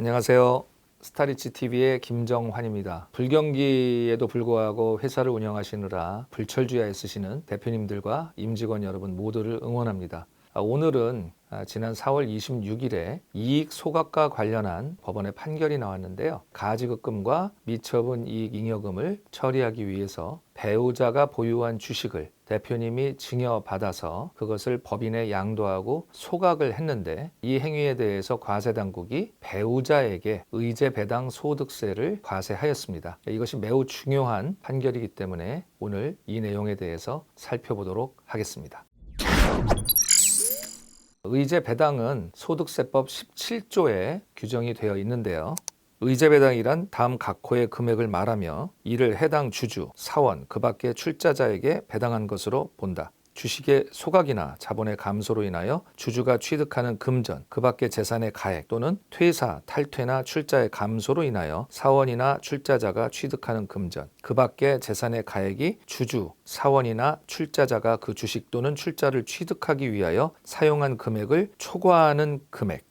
안녕하세요. 스타리치 TV의 김정환입니다. 불경기에도 불구하고 회사를 운영하시느라 불철주야 애쓰시는 대표님들과 임직원 여러분 모두를 응원합니다. 오늘은 지난 4월 26일에 이익 소각과 관련한 법원의 판결이 나왔는데요. 가지급금과 미처분 이익 잉여금을 처리하기 위해서 배우자가 보유한 주식을 대표님이 증여받아서 그것을 법인에 양도하고 소각을 했는데, 이 행위에 대해서 과세당국이 배우자에게 의제 배당 소득세를 과세하였습니다. 이것이 매우 중요한 판결이기 때문에 오늘 이 내용에 대해서 살펴보도록 하겠습니다. 의제 배당은 소득세법 17조에 규정이 되어 있는데요. 의제 배당이란 다음 각호의 금액을 말하며 이를 해당 주주, 사원, 그 밖의 출자자에게 배당한 것으로 본다. 주식의 소각이나 자본의 감소로 인하여 주주가 취득하는 금전, 그 밖의 재산의 가액 또는 퇴사, 탈퇴나 출자의 감소로 인하여 사원이나 출자자가 취득하는 금전, 그 밖의 재산의 가액이 주주, 사원이나 출자자가 그 주식 또는 출자를 취득하기 위하여 사용한 금액을 초과하는 금액,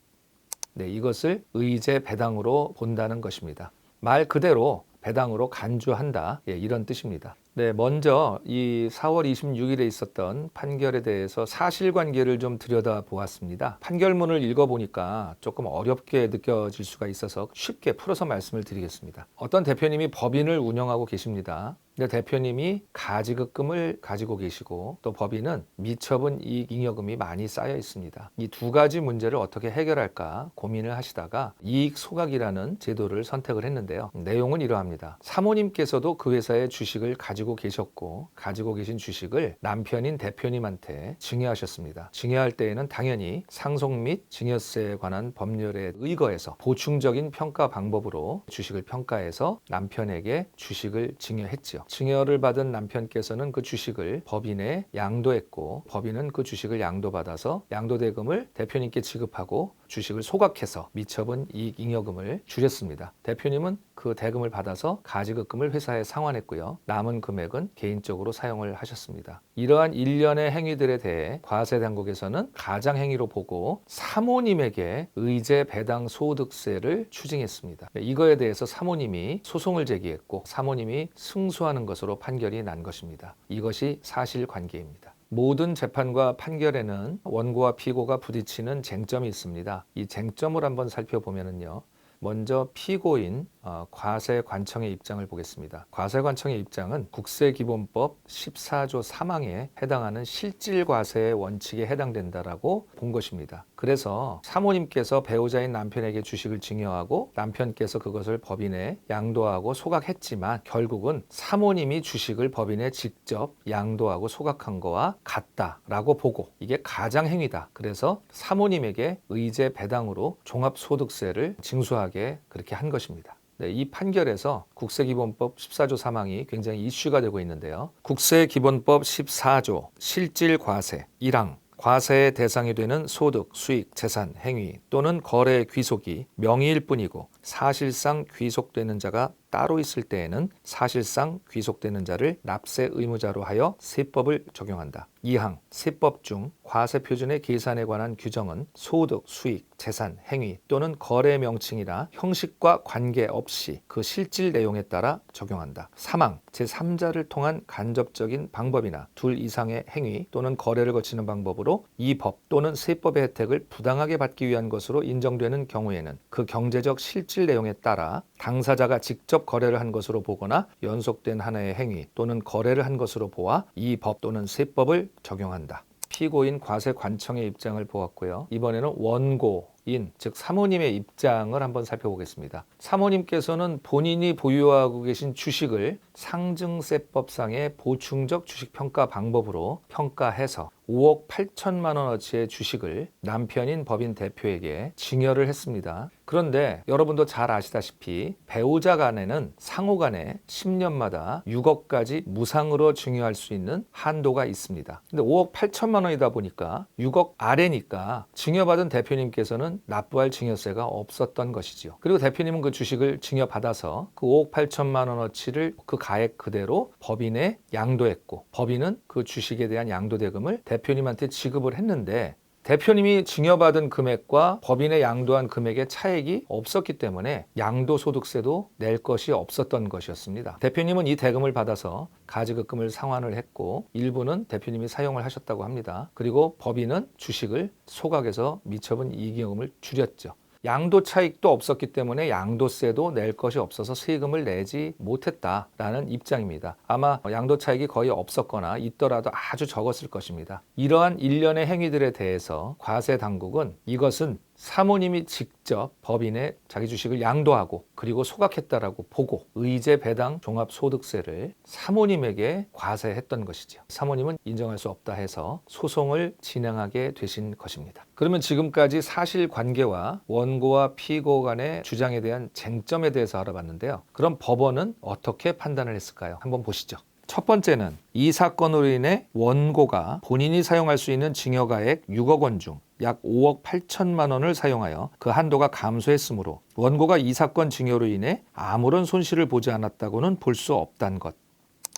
이것을 의제 배당으로 본다는 것입니다. 말 그대로 배당으로 간주한다, 이런 뜻입니다. 먼저 이 4월 26일에 있었던 판결에 대해서 사실관계를 좀 들여다보았습니다. 판결문을 읽어보니까 조금 어렵게 느껴질 수가 있어서 쉽게 풀어서 말씀을 드리겠습니다. 어떤 대표님이 법인을 운영하고 계십니다. 근데 대표님이 가지급금을 가지고 계시고 또 법인은 미처분 이익 잉여금이 많이 쌓여 있습니다. 이 두 가지 문제를 어떻게 해결할까 고민을 하시다가 이익 소각이라는 제도를 선택을 했는데요. 내용은 이러합니다. 사모님께서도 그 회사의 주식을 가지고 계셨고, 가지고 계신 주식을 남편인 대표님한테 증여하셨습니다. 증여할 때에는 당연히 상속 및 증여세에 관한 법률에 의거해서 보충적인 평가 방법으로 주식을 평가해서 남편에게 주식을 증여했지요. 증여를 받은 남편께서는 그 주식을 법인에 양도했고, 법인은 그 주식을 양도받아서 양도대금을 대표님께 지급하고 주식을 소각해서 미처분 이익 잉여금을 줄였습니다. 대표님은 그 대금을 받아서 가지급금을 회사에 상환했고요. 남은 금액은 개인적으로 사용을 하셨습니다. 이러한 일련의 행위들에 대해 과세당국에서는 가장행위로 보고 사모님에게 의제 배당 소득세를 추징했습니다. 이거에 대해서 사모님이 소송을 제기했고 사모님이 승소하는 것으로 판결이 난 것입니다. 이것이 사실관계입니다. 모든 재판과 판결에는 원고와 피고가 부딪히는 쟁점이 있습니다. 이 쟁점을 한번 살펴보면요. 먼저 피고인 과세관청의 입장을 보겠습니다. 과세관청의 입장은 국세기본법 14조 3항에 해당하는 실질과세의 원칙에 해당된다라고 본 것입니다. 그래서 사모님께서 배우자인 남편에게 주식을 증여하고 남편께서 그것을 법인에 양도하고 소각했지만 결국은 사모님이 주식을 법인에 직접 양도하고 소각한 거와 같다라고 보고 이게 가장행위다. 그래서 사모님에게 의제 배당으로 종합소득세를 징수하게 그렇게 한 것입니다. 이 판결에서 국세기본법 14조 3항이 굉장히 이슈가 되고 있는데요. 국세기본법 14조 실질과세 1항 과세의 대상이 되는 소득, 수익, 재산, 행위 또는 거래 귀속이 명의일 뿐이고 사실상 귀속되는 자가 따로 있을 때에는 사실상 귀속되는 자를 납세 의무자로 하여 세법을 적용한다. 2항 세법 중 과세표준의 계산에 관한 규정은 소득, 수익, 재산, 행위 또는 거래 명칭이라 형식과 관계없이 그 실질 내용에 따라 적용한다. 3항 제3자를 통한 간접적인 방법이나 둘 이상의 행위 또는 거래를 거치는 방법으로 이 법 또는 세법의 혜택을 부당하게 받기 위한 것으로 인정되는 경우에는 그 경제적 실질 내용에 따라 당사자가 직접 거래를 한 것으로 보거나 연속된 하나의 행위 또는 거래를 한 것으로 보아 이 법 또는 세법을 적용한다. 피고인 과세관청의 입장을 보았고요. 이번에는 원고인, 즉 사모님의 입장을 한번 살펴보겠습니다. 사모님께서는 본인이 보유하고 계신 주식을 상증세법상의 보충적 주식평가 방법으로 평가해서 5억 8천만 원어치의 주식을 남편인 법인 대표에게 증여를 했습니다. 그런데 여러분도 잘 아시다시피 배우자 간에는 상호 간에 10년마다 6억까지 무상으로 증여할 수 있는 한도가 있습니다. 근데 5억 8천만 원이다 보니까 6억 아래니까 증여받은 대표님께서는 납부할 증여세가 없었던 것이죠. 그리고 대표님은 그 주식을 증여받아서 그 5억 8천만 원어치를 그 가액 그대로 법인에 양도했고 법인은 그 주식에 대한 양도대금을 대표님한테 지급을 했는데 대표님이 증여받은 금액과 법인에 양도한 금액의 차액이 없었기 때문에 양도소득세도 낼 것이 없었던 것이었습니다. 대표님은 이 대금을 받아서 가지급금을 상환을 했고 일부는 대표님이 사용을 하셨다고 합니다. 그리고 법인은 주식을 소각해서 미처분 이익잉여금을 줄였죠. 양도 차익도 없었기 때문에 양도세도 낼 것이 없어서 세금을 내지 못했다라는 입장입니다. 아마 양도 차익이 거의 없었거나 있더라도 아주 적었을 것입니다. 이러한 일련의 행위들에 대해서 과세 당국은 이것은 사모님이 직접 법인에 자기 주식을 양도하고 그리고 소각했다라고 보고 의제 배당 종합소득세를 사모님에게 과세했던 것이죠. 사모님은 인정할 수 없다 해서 소송을 진행하게 되신 것입니다. 그러면 지금까지 사실관계와 원고와 피고 간의 주장에 대한 쟁점에 대해서 알아봤는데요. 그럼 법원은 어떻게 판단을 했을까요? 한번 보시죠. 첫 번째는 이 사건으로 인해 원고가 본인이 사용할 수 있는 증여가액 6억 원 중 약 5억 8천만 원을 사용하여 그 한도가 감소했으므로 원고가 이 사건 증여로 인해 아무런 손실을 보지 않았다고는 볼 수 없다는 것.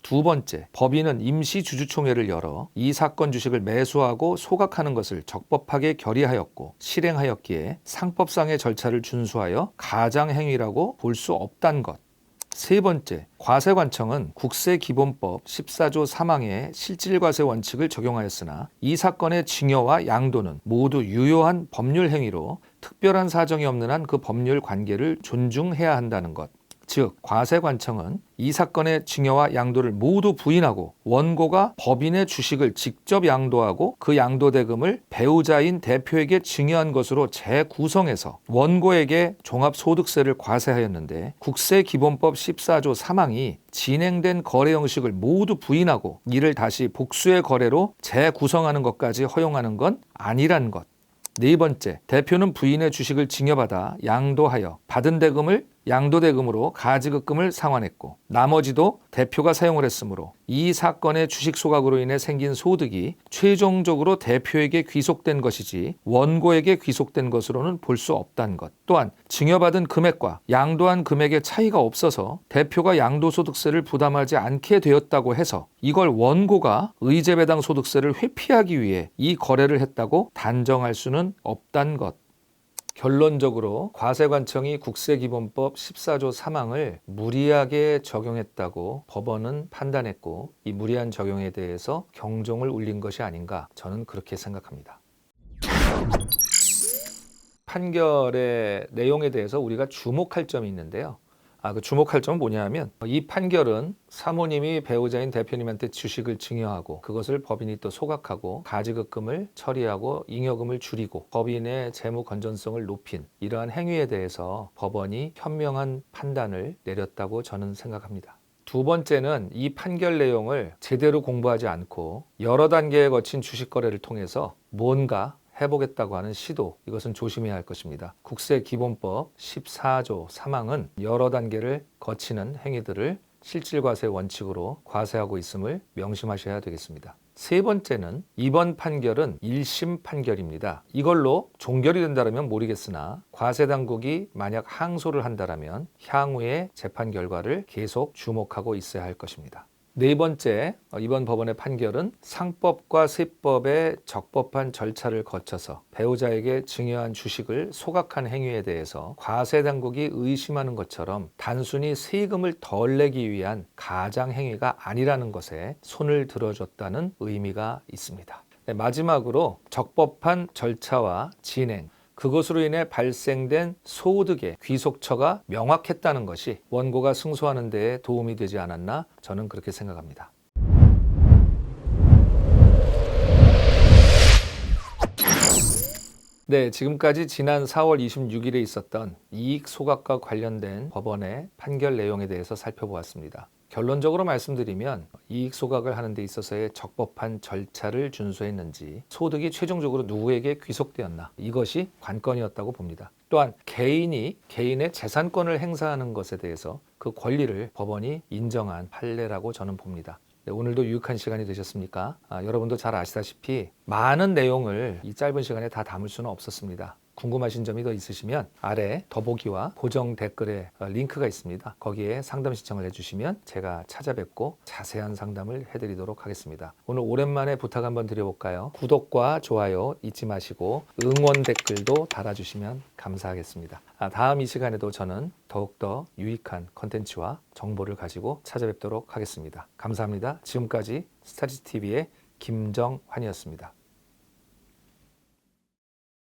두 번째, 법인은 임시주주총회를 열어 이 사건 주식을 매수하고 소각하는 것을 적법하게 결의하였고 실행하였기에 상법상의 절차를 준수하여 가장행위라고 볼 수 없다는 것. 세 번째, 과세관청은 국세기본법 14조 3항의 실질과세 원칙을 적용하였으나 이 사건의 증여와 양도는 모두 유효한 법률 행위로 특별한 사정이 없는 한 그 법률 관계를 존중해야 한다는 것. 즉, 과세관청은 이 사건의 증여와 양도를 모두 부인하고 원고가 법인의 주식을 직접 양도하고 그 양도대금을 배우자인 대표에게 증여한 것으로 재구성해서 원고에게 종합소득세를 과세하였는데 국세기본법 14조 3항이 진행된 거래 형식을 모두 부인하고 이를 다시 복수의 거래로 재구성하는 것까지 허용하는 건 아니란 것. 네 번째, 대표는 부인의 주식을 증여받아 양도하여 받은 대금을 양도대금으로 가지급금을 상환했고 나머지도 대표가 사용을 했으므로 이 사건의 주식 소각으로 인해 생긴 소득이 최종적으로 대표에게 귀속된 것이지 원고에게 귀속된 것으로는 볼 수 없다는 것. 또한 증여받은 금액과 양도한 금액의 차이가 없어서 대표가 양도소득세를 부담하지 않게 되었다고 해서 이걸 원고가 의제배당 소득세를 회피하기 위해 이 거래를 했다고 단정할 수는 없다는 것. 결론적으로 과세관청이 국세기본법 14조 3항을 무리하게 적용했다고 법원은 판단했고 이 무리한 적용에 대해서 경종을 울린 것이 아닌가 저는 그렇게 생각합니다. 판결의 내용에 대해서 우리가 주목할 점이 있는데요. 그 주목할 점은 뭐냐 하면 이 판결은 사모님이 배우자인 대표님한테 주식을 증여하고 그것을 법인이 또 소각하고 가지급금을 처리하고 잉여금을 줄이고 법인의 재무 건전성을 높인 이러한 행위에 대해서 법원이 현명한 판단을 내렸다고 저는 생각합니다. 두 번째는 이 판결 내용을 제대로 공부하지 않고 여러 단계에 거친 주식 거래를 통해서 뭔가 해보겠다고 하는 시도, 이것은 조심해야 할 것입니다. 국세기본법 14조 3항은 여러 단계를 거치는 행위들을 실질과세 원칙으로 과세하고 있음을 명심하셔야 되겠습니다. 세 번째는 이번 판결은 1심 판결입니다. 이걸로 종결이 된다면 모르겠으나 과세당국이 만약 항소를 한다면 향후의 재판 결과를 계속 주목하고 있어야 할 것입니다. 네 번째, 이번 법원의 판결은 상법과 세법의 적법한 절차를 거쳐서 배우자에게 증여한 주식을 소각한 행위에 대해서 과세당국이 의심하는 것처럼 단순히 세금을 덜 내기 위한 가장행위가 아니라는 것에 손을 들어줬다는 의미가 있습니다. 네, 마지막으로 적법한 절차와 진행, 그것으로 인해 발생된 소득의 귀속처가 명확했다는 것이 원고가 승소하는 데에 도움이 되지 않았나 저는 그렇게 생각합니다. 네, 지금까지 지난 4월 26일에 있었던 이익 소각과 관련된 법원의 판결 내용에 대해서 살펴보았습니다. 결론적으로 말씀드리면 이익 소각을 하는 데 있어서의 적법한 절차를 준수했는지 소득이 최종적으로 누구에게 귀속되었나 이것이 관건이었다고 봅니다. 또한 개인이 개인의 재산권을 행사하는 것에 대해서 그 권리를 법원이 인정한 판례라고 저는 봅니다. 네, 오늘도 유익한 시간이 되셨습니까? 여러분도 잘 아시다시피 많은 내용을 이 짧은 시간에 다 담을 수는 없었습니다. 궁금하신 점이 더 있으시면 아래 더보기와 고정 댓글에 링크가 있습니다. 거기에 상담 신청을 해주시면 제가 찾아뵙고 자세한 상담을 해드리도록 하겠습니다. 오늘 오랜만에 부탁 한번 드려볼까요? 구독과 좋아요 잊지 마시고 응원 댓글도 달아주시면 감사하겠습니다. 다음 이 시간에도 저는 더욱더 유익한 컨텐츠와 정보를 가지고 찾아뵙도록 하겠습니다. 감사합니다. 지금까지 스타디스TV의 김정환이었습니다.